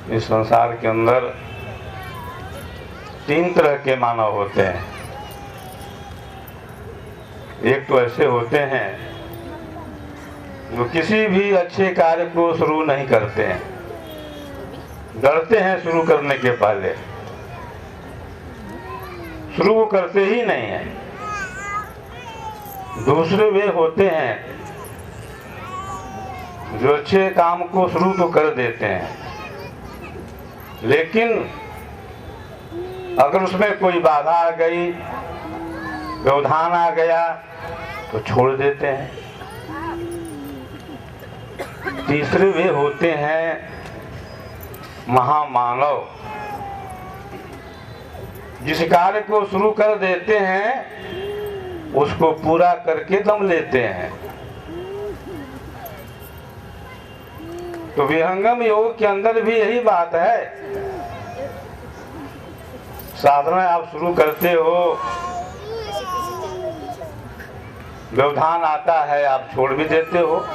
इस संसार के अंदर तीन तरह के मानव होते हैं। एक तो ऐसे होते हैं जो किसी भी अच्छे कार्य को शुरू नहीं करते हैं, डरते हैं शुरू करने के पहले, शुरू वो करते ही नहीं है। दूसरे वे होते हैं जो अच्छे काम को शुरू तो कर देते हैं, लेकिन अगर उसमें कोई बाधा आ गई, व्यवधान आ गया तो छोड़ देते हैं। तीसरे वे होते हैं महामानव, जिस कार्य को शुरू कर देते हैं उसको पूरा करके दम लेते हैं। तो विहंगम योग के अंदर भी यही बात है। साधना आप शुरू करते हो, व्यवधान आता है, आप छोड़ भी देते हो।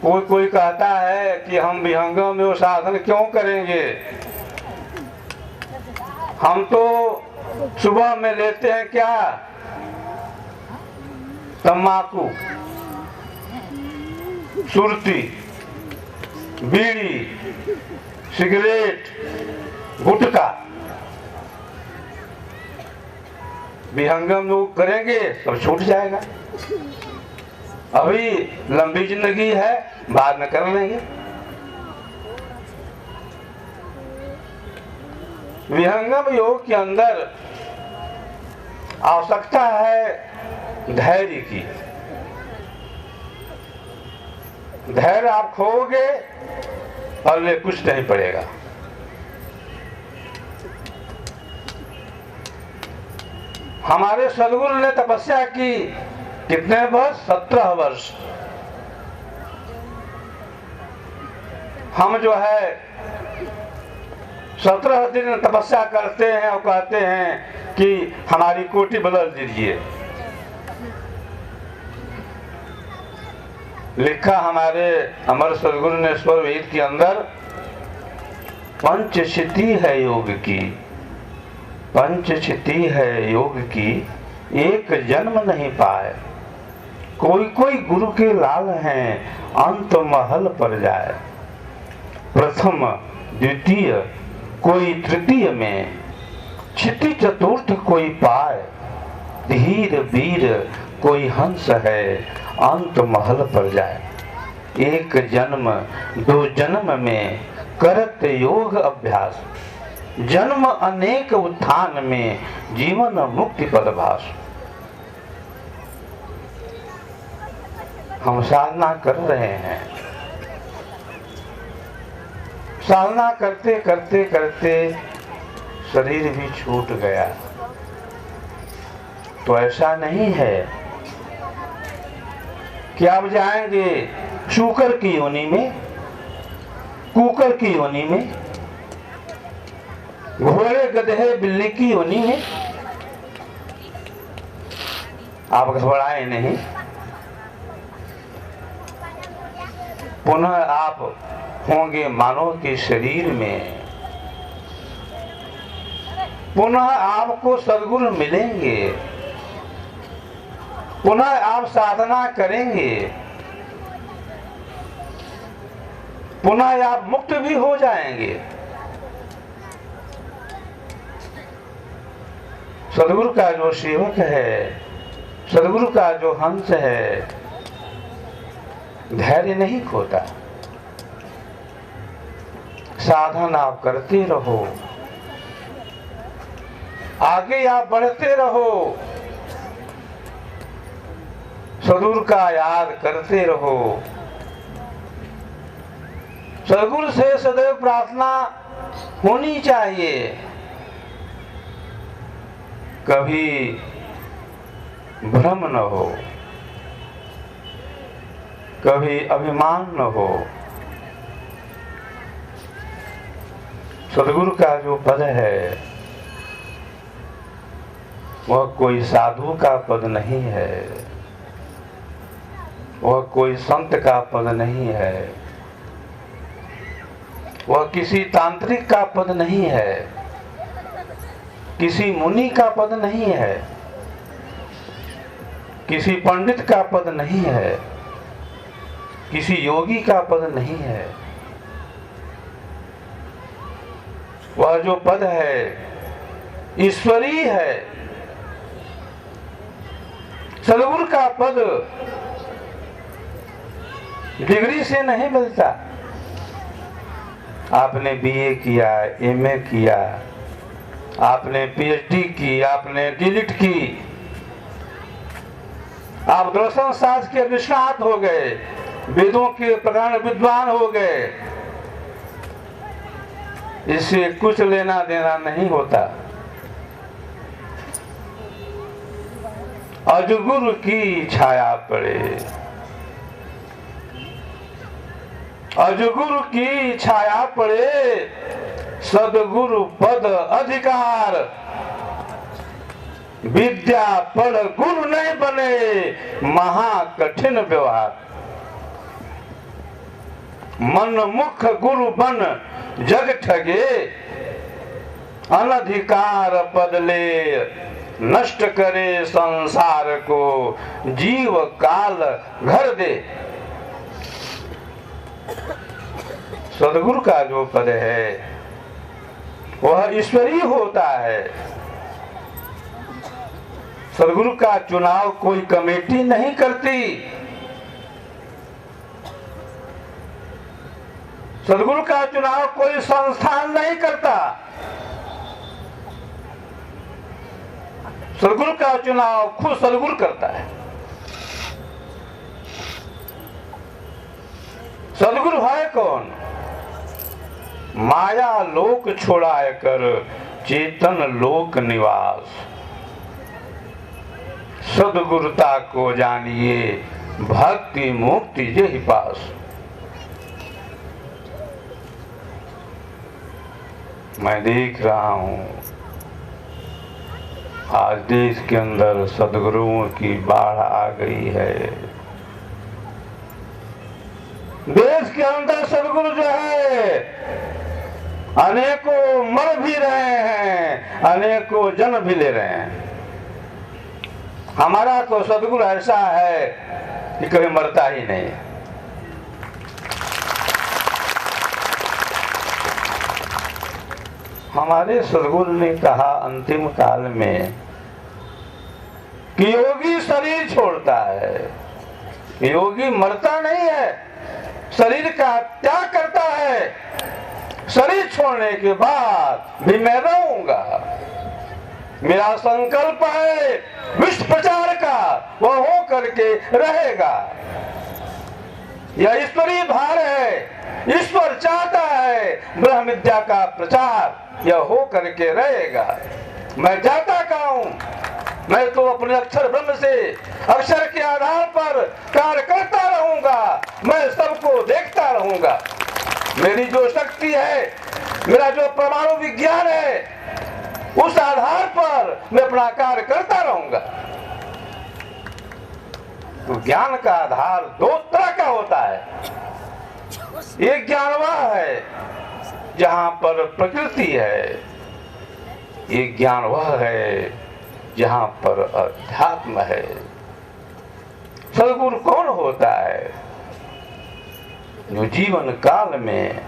कोई कहता है कि हम विहंगम योग साधन क्यों करेंगे, हम तो सुबह में लेते हैं क्या, तम्बाकू, सुरती, बीड़ी, सिगरेट, गुटखा। विहंगम योग करेंगे सब छूट जाएगा। अभी लंबी जिंदगी है, बाद में कर लेंगे। विहंगम योग के अंदर आवश्यकता है धैर्य की। धैर्य आप खोओगे पहले कुछ नहीं पड़ेगा। हमारे सदगुरु ने तपस्या की कितने वर्ष? 17 वर्ष। हम जो है 17 दिन तपस्या करते हैं और कहते हैं कि हमारी कोटि बदल दीजिए। लिखा हमारे अमर सदगुरु ने स्वर वेद के अंदर, पंचशिति है योग की, पंचशिति है योग की, एक जन्म नहीं पाए। कोई कोई गुरु के लाल हैं, अंत महल पर जाए। प्रथम द्वितीय कोई तृतीय में, क्षिति चतुर्थ कोई पाए। धीर वीर कोई हंस है, अंत महल पर जाए। एक जन्म दो जन्म में करत योग अभ्यास, जन्म अनेक उत्थान में जीवन मुक्ति पदभास। हम साधना कर रहे हैं, साधना करते करते करते शरीर भी छूट गया। तो ऐसा नहीं है कि आप जाएंगे शूकर की योनि में, कुकर की योनि में, घोड़े गधे बिल्ली की योनि में। आप घबराए नहीं, पुनः आप होंगे मानव के शरीर में। पुनः आपको सद्गुरु मिलेंगे, पुनः आप साधना करेंगे, पुनः आप मुक्त भी हो जाएंगे। सद्गुरु का जो सेवक है, सद्गुरु का जो हंस है, धैर्य नहीं खोता। साधन आप करते रहो, आगे आप बढ़ते रहो, सद्गुरु का याद करते रहो। सद्गुरु से सदैव प्रार्थना होनी चाहिए। कभी भ्रम न हो, कभी अभिमान न हो। सद्गुरु का जो पद है वह कोई साधु का पद नहीं है, वह कोई संत का पद नहीं है, वह किसी तांत्रिक का पद नहीं है, किसी मुनि का पद नहीं है, किसी पंडित का पद नहीं है, किसी योगी का पद नहीं है। वह जो पद है ईश्वरीय है। सदगुरु का पद डिग्री से नहीं मिलता। आपने बीए किया, एमए किया, आपने पीएचडी की, आपने डीलिट की, आप दर्शन शास्त्र के निष्णात हो गए, वेदों के प्रधान विद्वान हो गए, इससे कुछ लेना देना नहीं होता। अजगुरु की छाया पड़े, अजगुरु की छाया पड़े, सदगुरु पद अधिकार, विद्या पढ़ गुरु नहीं बने, महा कठिन व्यवहार। मन मुख गुरु बन जग ठगे, अनधिकार पद ले, नष्ट करे संसार को, जीव काल घर दे। सदगुरु का जो पद है वह ईश्वरीय होता है। सदगुरु का चुनाव कोई कमेटी नहीं करती। सदगुरु का चुनाव कोई संस्थान नहीं करता। सदगुरु का चुनाव खुद सदगुरु करता है। सदगुरु है कौन? माया लोक छोड़ाए कर चेतन लोक निवास। सदगुरुता को जानिए भक्ति मुक्ति यही पास। मैं देख रहा हूं आज देश के अंदर सदगुरुओं की बाढ़ आ गई है। देश के अंदर सदगुरु जो है अनेकों मर भी रहे हैं, अनेकों जन्म भी ले रहे हैं। हमारा तो सदगुरु ऐसा है कि कभी मरता ही नहीं। हमारे सदगुरु ने कहा अंतिम काल में कि योगी शरीर छोड़ता है, योगी मरता नहीं है, शरीर का त्याग करता है। शरीर छोड़ने के बाद भी मैं रहूंगा। मेरा संकल्प है विश्व प्रचार का, वह हो करके रहेगा। यह ईश्वरीय भार है। ईश्वर चाहता है ब्रह्म विद्या का प्रचार, यह हो करके रहेगा। मैं जाता कहाँ हूं? मैं तो अपने अक्षर ब्रह्म से अक्षर के आधार पर कार्य करता रहूंगा। मैं सबको देखता रहूंगा। मेरी जो शक्ति है, मेरा जो परमाणु विज्ञान है, उस आधार पर मैं अपना कार्य करता रहूंगा। तो ज्ञान का आधार दो तरह का होता है। एक ज्ञान वह है जहां पर प्रकृति है, एक ज्ञान वह है जहां पर अध्यात्म है। सदगुरु कौन होता है? जो जीवन काल में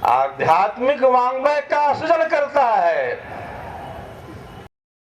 आध्यात्मिक वांग्मय का सृजन करता